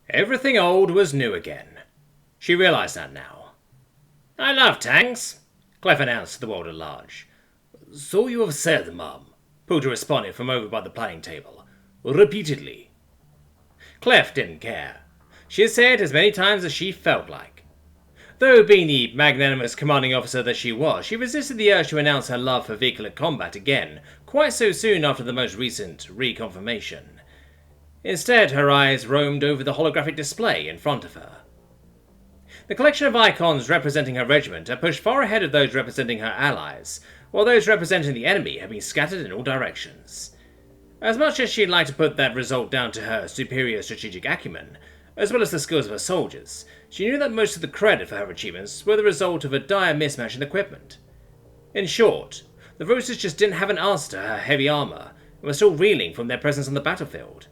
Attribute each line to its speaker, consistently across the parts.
Speaker 1: Everything old was new again. She realised that now. "I love tanks," Clef announced to the world at large. "So you have said, Mum," Poulter responded from over by the planning table. "Repeatedly." Clef didn't care. She had said as many times as she felt like. Though being the magnanimous commanding officer that she was, she resisted the urge to announce her love for vehicular combat again, quite so soon after the most recent reconfirmation. Instead, her eyes roamed over the holographic display in front of her. The collection of icons representing her regiment had pushed far ahead of those representing her allies, while those representing the enemy had been scattered in all directions. As much as she'd like to put that result down to her superior strategic acumen, as well as the skills of her soldiers, she knew that most of the credit for her achievements were the result of a dire mismatch in equipment. In short, the Roosters just didn't have an answer to her heavy armour, and were still reeling from their presence on the battlefield.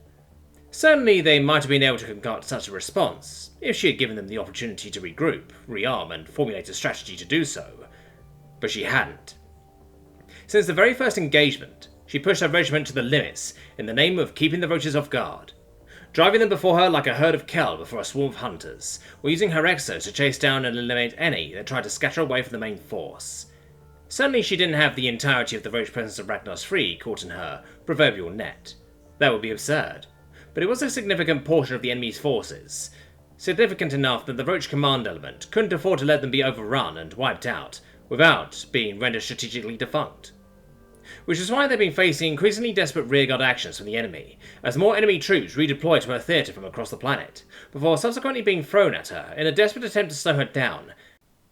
Speaker 1: Certainly they might have been able to concoct such a response, if she had given them the opportunity to regroup, rearm, and formulate a strategy to do so. But she hadn't. Since the very first engagement, she pushed her regiment to the limits in the name of keeping the roaches off guard, driving them before her like a herd of kell before a swarm of hunters, or using her exos to chase down and eliminate any that tried to scatter away from the main force. Certainly she didn't have the entirety of the roach presence of Ragnars's 3 caught in her proverbial net. That would be absurd. But it was a significant portion of the enemy's forces, significant enough that the Roach command element couldn't afford to let them be overrun and wiped out without being rendered strategically defunct. Which is why they've been facing increasingly desperate rearguard actions from the enemy, as more enemy troops redeployed to her theatre from across the planet, before subsequently being thrown at her in a desperate attempt to slow her down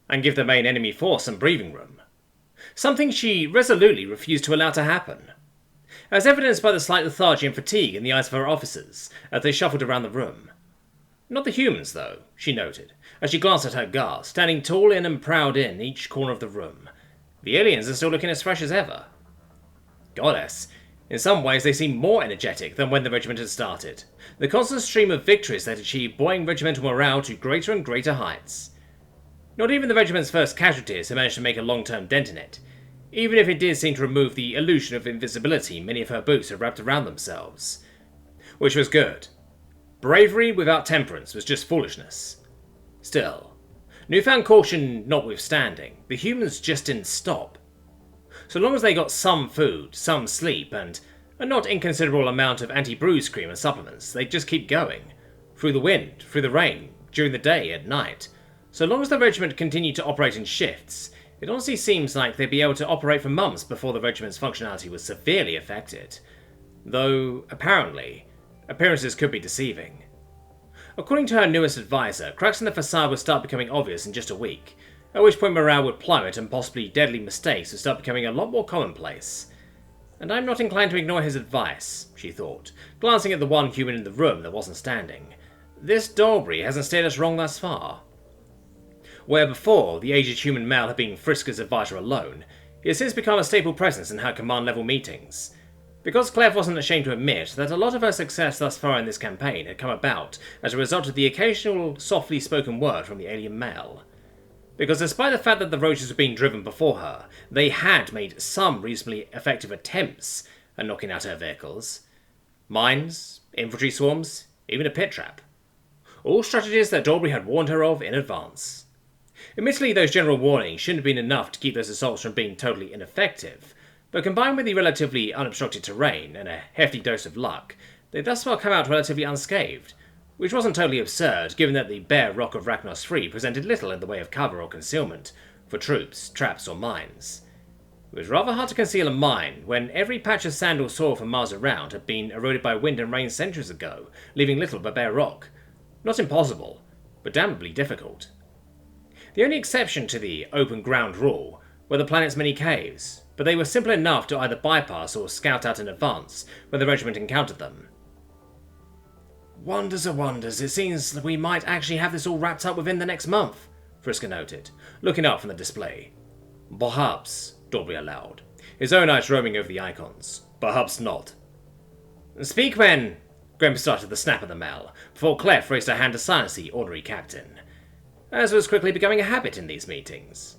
Speaker 1: and give the main enemy force some breathing room. Something she resolutely refused to allow to happen, as evidenced by the slight lethargy and fatigue in the eyes of her officers as they shuffled around the room. Not the humans, though, she noted, as she glanced at her guards, standing tall in and proud in each corner of the room. The aliens are still looking as fresh as ever. Goddess, in some ways they seemed more energetic than when the regiment had started, the constant stream of victories that achieved buoying regimental morale to greater and greater heights. Not even the regiment's first casualties had managed to make a long-term dent in it, even if it did seem to remove the illusion of invisibility many of her boots had wrapped around themselves. Which was good. Bravery without temperance was just foolishness. Still, newfound caution notwithstanding, the humans just didn't stop. So long as they got some food, some sleep, and a not inconsiderable amount of anti-bruise cream and supplements, they'd just keep going. Through the wind, through the rain, during the day, at night. So long as the regiment continued to operate in shifts, it honestly seems like they'd be able to operate for months before the regiment's functionality was severely affected. Though, apparently, appearances could be deceiving. According to her newest advisor, cracks in the facade would start becoming obvious in just a week, at which point morale would plummet and possibly deadly mistakes would start becoming a lot more commonplace. And I'm not inclined to ignore his advice, she thought, glancing at the one human in the room that wasn't standing. This Dalbury hasn't steered us wrong thus far. Where before the aged human male had been Friska's advisor alone, he has since become a staple presence in her command-level meetings. Because Clef wasn't ashamed to admit that a lot of her success thus far in this campaign had come about as a result of the occasional softly spoken word from the alien male. Because despite the fact that the roaches were being driven before her, they had made some reasonably effective attempts at knocking out her vehicles. Mines, infantry swarms, even a pit trap. All strategies that Dalbury had warned her of in advance. Admittedly, those general warnings shouldn't have been enough to keep those assaults from being totally ineffective, but combined with the relatively unobstructed terrain and a hefty dose of luck, they'd thus far come out relatively unscathed, which wasn't totally absurd given that the bare rock of Ragnars's 3 presented little in the way of cover or concealment for troops, traps or mines. It was rather hard to conceal a mine when every patch of sand or soil for miles around had been eroded by wind and rain centuries ago, leaving little but bare rock. Not impossible, but damnably difficult. The only exception to the open ground rule were the planet's many caves, but they were simple enough to either bypass or scout out in advance when the regiment encountered them. "Wonders of wonders, it seems that we might actually have this all wrapped up within the next month," Friska noted, looking up from the display. "Perhaps," Dalbury allowed, his own eyes roaming over the icons. "Perhaps not." "Speak when," Graham started the snap of the mail, before Clef raised her hand to silence the ordinary captain, as was quickly becoming a habit in these meetings.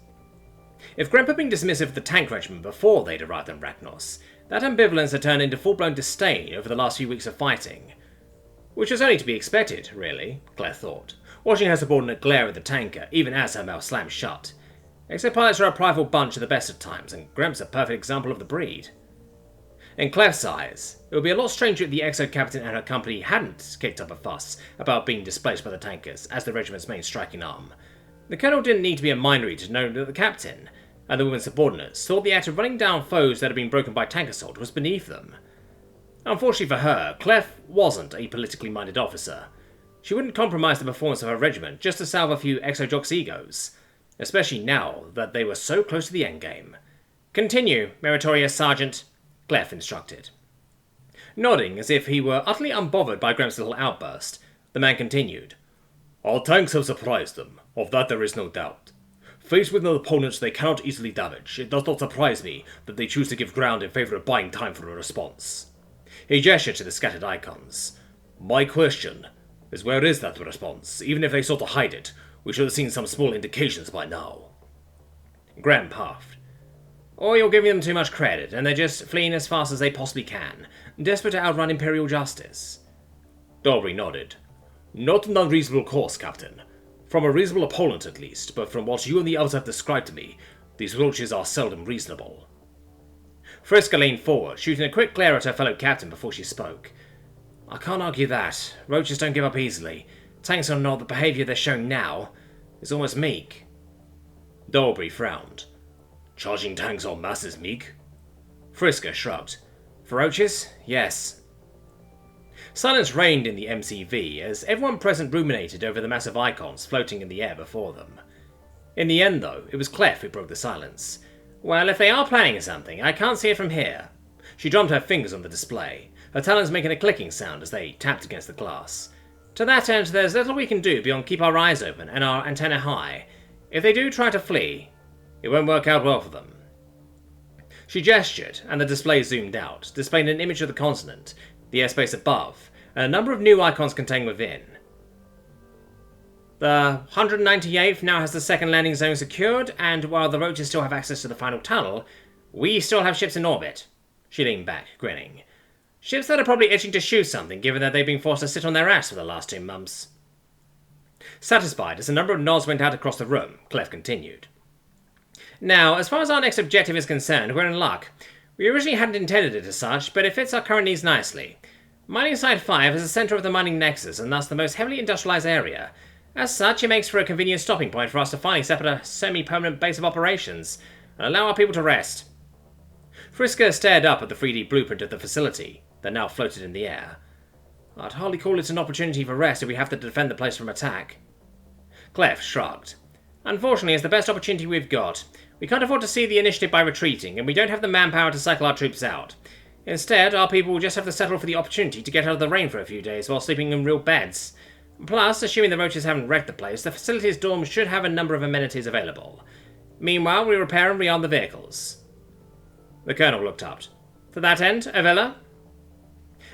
Speaker 1: If Gremp had been dismissive of the tank regiment before they'd arrived in Ragnars's, that ambivalence had turned into full-blown disdain over the last few weeks of fighting. Which was only to be expected, really, Claire thought, watching her subordinate glare at the tanker even as her mouth slammed shut. Exopilots are a prideful bunch at the best of times, and Gremp's a perfect example of the breed. In Claire's eyes, it would be a lot stranger if the Exo captain and her company hadn't kicked up a fuss about being displaced by the tankers as the regiment's main striking arm. The colonel didn't need to be a mind reader to know that the captain and the women's subordinates thought the act of running down foes that had been broken by tank assault was beneath them. Unfortunately for her, Claire wasn't a politically minded officer. She wouldn't compromise the performance of her regiment just to salve a few exo-jocks' egos, especially now that they were so close to the endgame. "Continue, meritorious sergeant," Claire instructed. Nodding as if he were utterly unbothered by Graham's little outburst, the man continued. "Our tanks have surprised them, of that there is no doubt. Faced with an opponent they cannot easily damage, it does not surprise me that they choose to give ground in favour of buying time for a response." He gestured to the scattered icons. "My question is, where is that response? Even if they sought to hide it, we should have seen some small indications by now." Graham puffed. "Or you're giving them too much credit, and they're just fleeing as fast as they possibly can, desperate to outrun Imperial justice." Dalbury nodded. "Not an unreasonable course, Captain. From a reasonable opponent, at least, but from what you and the others have described to me, these roaches are seldom reasonable." Frisker leaned forward, shooting a quick glare at her fellow captain before she spoke. "I can't argue that. Roaches don't give up easily. Tanks are not. The behaviour they're showing now is almost meek." Dalbury frowned. "Charging tanks en masse is meek?" Frisker shrugged. "For roaches? Yes." Silence reigned in the MCV as everyone present ruminated over the massive icons floating in the air before them. In the end, though, it was Clef who broke the silence. "Well, if they are planning something, I can't see it from here." She drummed her fingers on the display, her talons making a clicking sound as they tapped against the glass. "To that end, there's little we can do beyond keep our eyes open and our antennae high. If they do try to flee, it won't work out well for them." She gestured, and the display zoomed out, displaying an image of the continent, the airspace above, and a number of new icons contained within. "The 198th now has the second landing zone secured, and while the roaches still have access to the final tunnel, we still have ships in orbit." She leaned back, grinning. "Ships that are probably itching to shoot something, given that they've been forced to sit on their ass for the last 2 months. Satisfied as a number of nods went out across the room, Clef continued. "Now, as far as our next objective is concerned, we're in luck. We originally hadn't intended it as such, but it fits our current needs nicely. Mining Site 5 is the centre of the mining nexus, and thus the most heavily industrialised area. As such, it makes for a convenient stopping point for us to finally set up a semi-permanent base of operations, and allow our people to rest." Frisker stared up at the 3D blueprint of the facility that now floated in the air. "I'd hardly call it an opportunity for rest if we have to defend the place from attack." Clef shrugged. "Unfortunately, it's the best opportunity we've got. We can't afford to see the initiative by retreating, and we don't have the manpower to cycle our troops out. Instead, our people will just have to settle for the opportunity to get out of the rain for a few days while sleeping in real beds. Plus, assuming the roaches haven't wrecked the place, the facility's dorms should have a number of amenities available. Meanwhile, we repair and rearm the vehicles." The colonel looked up. "To that end, Avella?"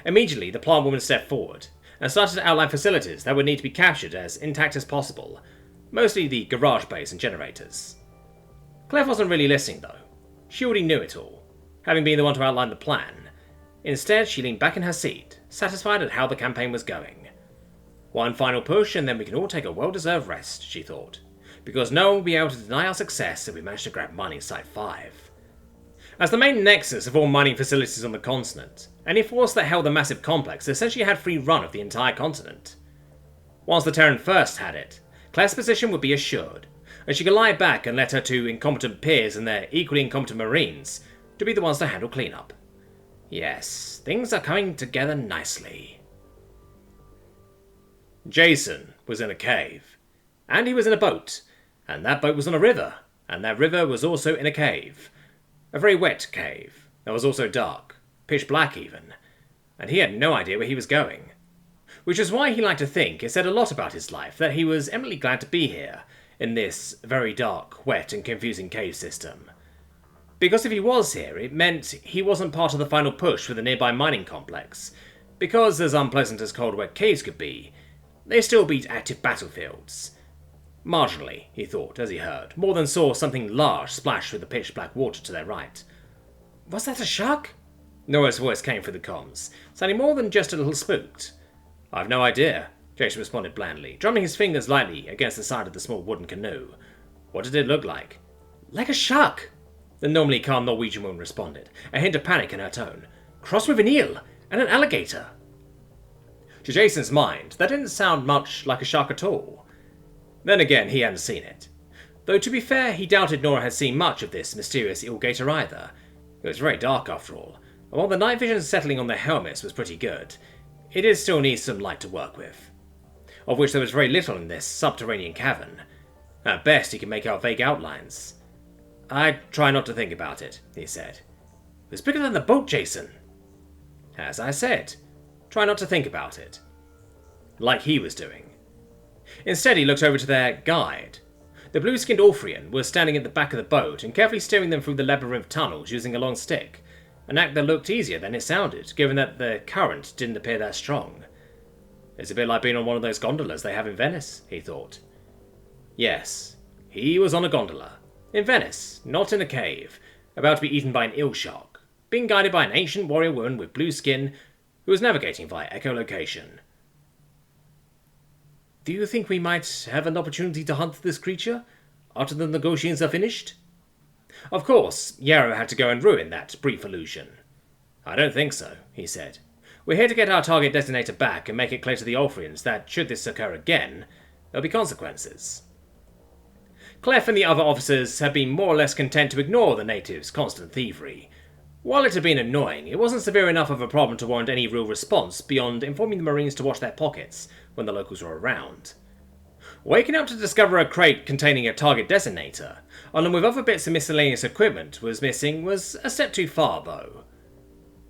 Speaker 1: Immediately, the plant woman stepped forward and started to outline facilities that would need to be captured as intact as possible, mostly the garage bays and generators. Clef wasn't really listening, though. She already knew it all, having been the one to outline the plan. Instead, she leaned back in her seat, satisfied at how the campaign was going. "One final push, and then we can all take a well-deserved rest," she thought, "because no one will be able to deny our success if we manage to grab Mining Site 5. As the main nexus of all mining facilities on the continent, any force that held the massive complex essentially had free run of the entire continent. Once the Terran First had it, Claire's position would be assured, and she could lie back and let her 2 incompetent peers and their equally incompetent Marines to be the ones to handle cleanup. Yes, things are coming together nicely. Jason was in a cave, and he was in a boat, and that boat was on a river, and that river was also in a cave. A very wet cave, that was also dark, pitch black even, and he had no idea where he was going. Which is why he liked to think it said a lot about his life that he was eminently glad to be here, in this very dark, wet and confusing cave system. Because if he was here, it meant he wasn't part of the final push for the nearby mining complex, because as unpleasant as cold wet caves could be, they still beat active battlefields. Marginally, he thought, as he heard, more than saw something large splash through the pitch-black water to their right. "Was that a shark?" Nora's voice came through the comms, sounding more than just a little spooked. I've no idea, Jason responded blandly, drumming his fingers lightly against the side of the small wooden canoe. What did it look like? Like a shark, the normally calm Norwegian woman responded, a hint of panic in her tone. Crossed with an eel and an alligator. To Jason's mind, that didn't sound much like a shark at all. Then again, he hadn't seen it. Though to be fair, he doubted Nora had seen much of this mysterious eel gator either. It was very dark after all, and while the night vision settling on their helmets was pretty good, it did still need some light to work with. Of which there was very little in this subterranean cavern. At best, he could make out vague outlines. I'd try not to think about it, he said. It was bigger than the boat, Jason. As I said, try not to think about it. Like he was doing. Instead, he looked over to their guide. The blue-skinned Orphean was standing at the back of the boat and carefully steering them through the labyrinth tunnels using a long stick, an act that looked easier than it sounded, given that the current didn't appear that strong. It's a bit like being on one of those gondolas they have in Venice, he thought. Yes, he was on a gondola. In Venice, not in a cave, about to be eaten by an eel shark, being guided by an ancient warrior woman with blue skin who was navigating via echolocation. Do you think we might have an opportunity to hunt this creature after the negotiations are finished? Of course, Yarrow had to go and ruin that brief illusion. I don't think so, he said. We're here to get our target designator back and make it clear to the Orpheans that should this occur again, there'll be consequences. Clef and the other officers had been more or less content to ignore the natives' constant thievery. While it had been annoying, it wasn't severe enough of a problem to warrant any real response beyond informing the Marines to watch their pockets when the locals were around. Waking up to discover a crate containing a target designator, along with other bits of miscellaneous equipment, was missing was a step too far, though.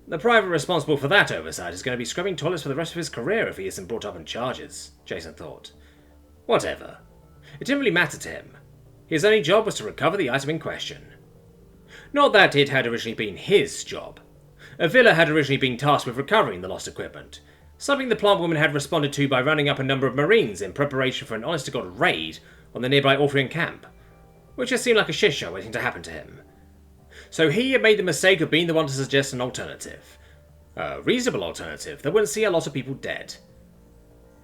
Speaker 1: The private responsible for that oversight is going to be scrubbing toilets for the rest of his career if he isn't brought up on charges, Jason thought. Whatever. It didn't really matter to him. His only job was to recover the item in question. Not that it had originally been his job. Avila had originally been tasked with recovering the lost equipment, something the plant woman had responded to by rounding up a number of Marines in preparation for an honest-to-God raid on the nearby Orphean camp, which just seemed like a shit show waiting to happen to him. So he had made the mistake of being the one to suggest an alternative. A reasonable alternative that wouldn't see a lot of people dead.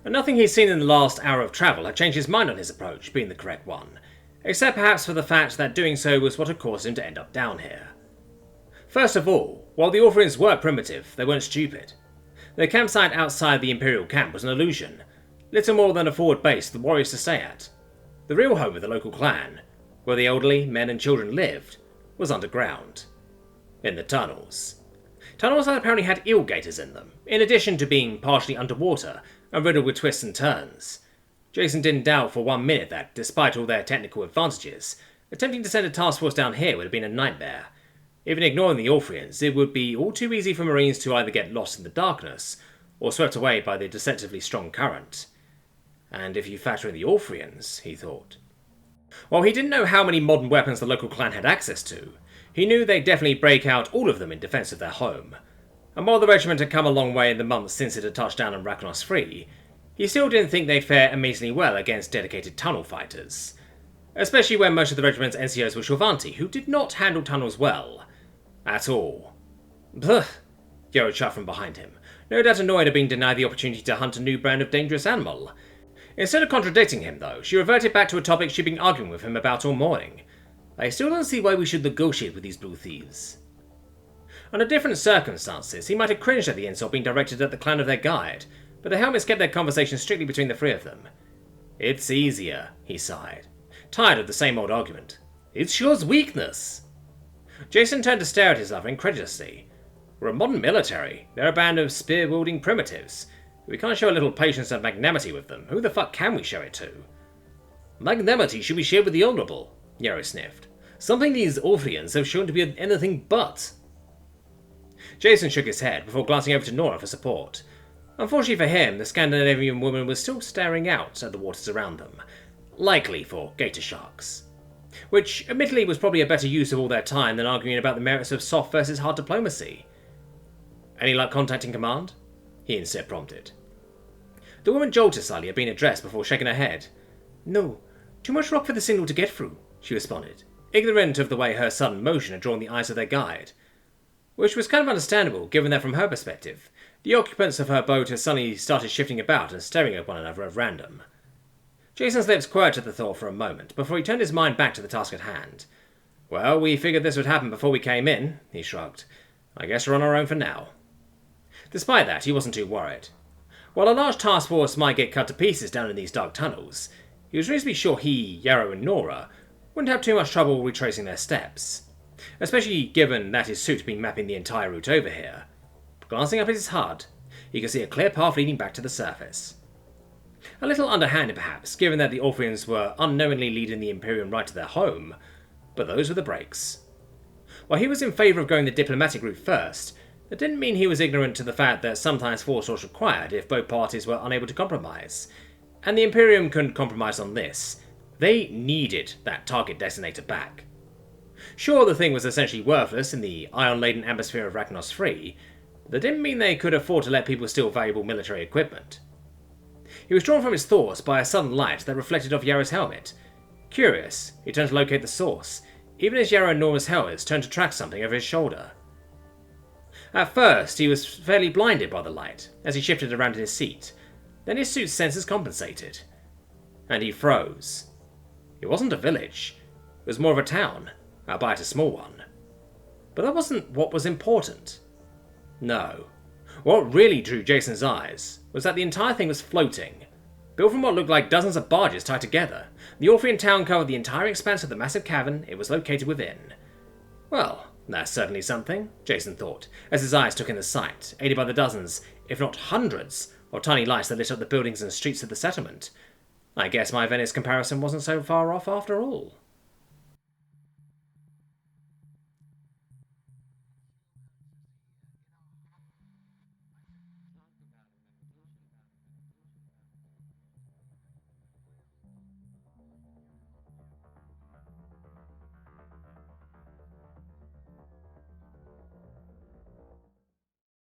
Speaker 1: And nothing he'd seen in the last hour of travel had changed his mind on his approach being the correct one, except perhaps for the fact that doing so was what had caused him to end up down here. First of all, while the Orpheans were primitive, they weren't stupid. Their campsite outside the Imperial camp was an illusion, little more than a forward base for the warriors to stay at. The real home of the local clan, where the elderly, men and children lived, was underground. In the tunnels. Tunnels that apparently had eel gators in them, in addition to being partially underwater and riddled with twists and turns. Jason didn't doubt for 1 minute that, despite all their technical advantages, attempting to send a task force down here would have been a nightmare. Even ignoring the Orpheans, it would be all too easy for Marines to either get lost in the darkness, or swept away by the deceptively strong current. And if you factor in the Orpheans, he thought. While he didn't know how many modern weapons the local clan had access to, he knew they'd definitely break out all of them in defence of their home. And while the regiment had come a long way in the months since it had touched down on Rakonos 3, he still didn't think they'd fare amazingly well against dedicated tunnel fighters. Especially when most of the regiment's NCOs were Shorvanti, who did not handle tunnels well. At all. Blech! Yrrol shot from behind him, no doubt annoyed at being denied the opportunity to hunt a new brand of dangerous animal. Instead of contradicting him, though, she reverted back to a topic she'd been arguing with him about all morning. I still don't see why we should negotiate with these blue thieves. Under different circumstances, he might have cringed at the insult being directed at the clan of their guide, but the helmets kept their conversation strictly between the three of them. It's easier, he sighed, tired of the same old argument. It shows weakness. Jason turned to stare at his lover incredulously. We're a modern military. They're a band of spear-wielding primitives. If we can't show a little patience and magnanimity with them, who the fuck can we show it to? Magnanimity should be shared with the honourable, Yrrol sniffed. Something these Orpheans have shown to be anything but. Jason shook his head before glancing over to Nora for support. Unfortunately for him, the Scandinavian woman was still staring out at the waters around them, likely for gator sharks. Which, admittedly, was probably a better use of all their time than arguing about the merits of soft versus hard diplomacy. Any luck contacting command? He instead prompted. The woman jolted slightly at being addressed before shaking her head. No, too much rock for the signal to get through, she responded, ignorant of the way her sudden motion had drawn the eyes of their guide. Which was kind of understandable, given that from her perspective, The occupants of her boat had suddenly started shifting about and staring at one another at random. Jason's lips quirked at the thought for a moment, before he turned his mind back to the task at hand. Well, we figured this would happen before we came in, he shrugged. I guess we're on our own for now. Despite that, he wasn't too worried. While a large task force might get cut to pieces down in these dark tunnels, he was reasonably sure he, Yarrow, and Nora wouldn't have too much trouble retracing their steps, especially given that his suit had been mapping the entire route over here. Glancing up at his HUD, he could see a clear path leading back to the surface. A little underhanded, perhaps, given that the Orpheans were unknowingly leading the Imperium right to their home, but those were the breaks. While he was in favour of going the diplomatic route first, that didn't mean he was ignorant to the fact that sometimes force was required if both parties were unable to compromise, and the Imperium couldn't compromise on this. They needed that target designator back. Sure, the thing was essentially worthless in the ion-laden atmosphere of Ragnos 3, but that didn't mean they could afford to let people steal valuable military equipment. He was drawn from his thoughts by a sudden light that reflected off Yarrow's helmet. Curious, he turned to locate the source, even as Yarrow and Nora's helmets turned to track something over his shoulder. At first, he was fairly blinded by the light as he shifted around in his seat. Then his suit's sensors compensated, and he froze. It wasn't a village. It was more of a town, albeit a small one. But that wasn't what was important. No. What really drew Jason's eyes was that the entire thing was floating. Built from what looked like dozens of barges tied together, the Orphean town covered the entire expanse of the massive cavern it was located within. Well, that's certainly something, Jason thought, as his eyes took in the sight, aided by the dozens, if not hundreds, of tiny lights that lit up the buildings and streets of the settlement. I guess my Venice comparison wasn't so far off after all.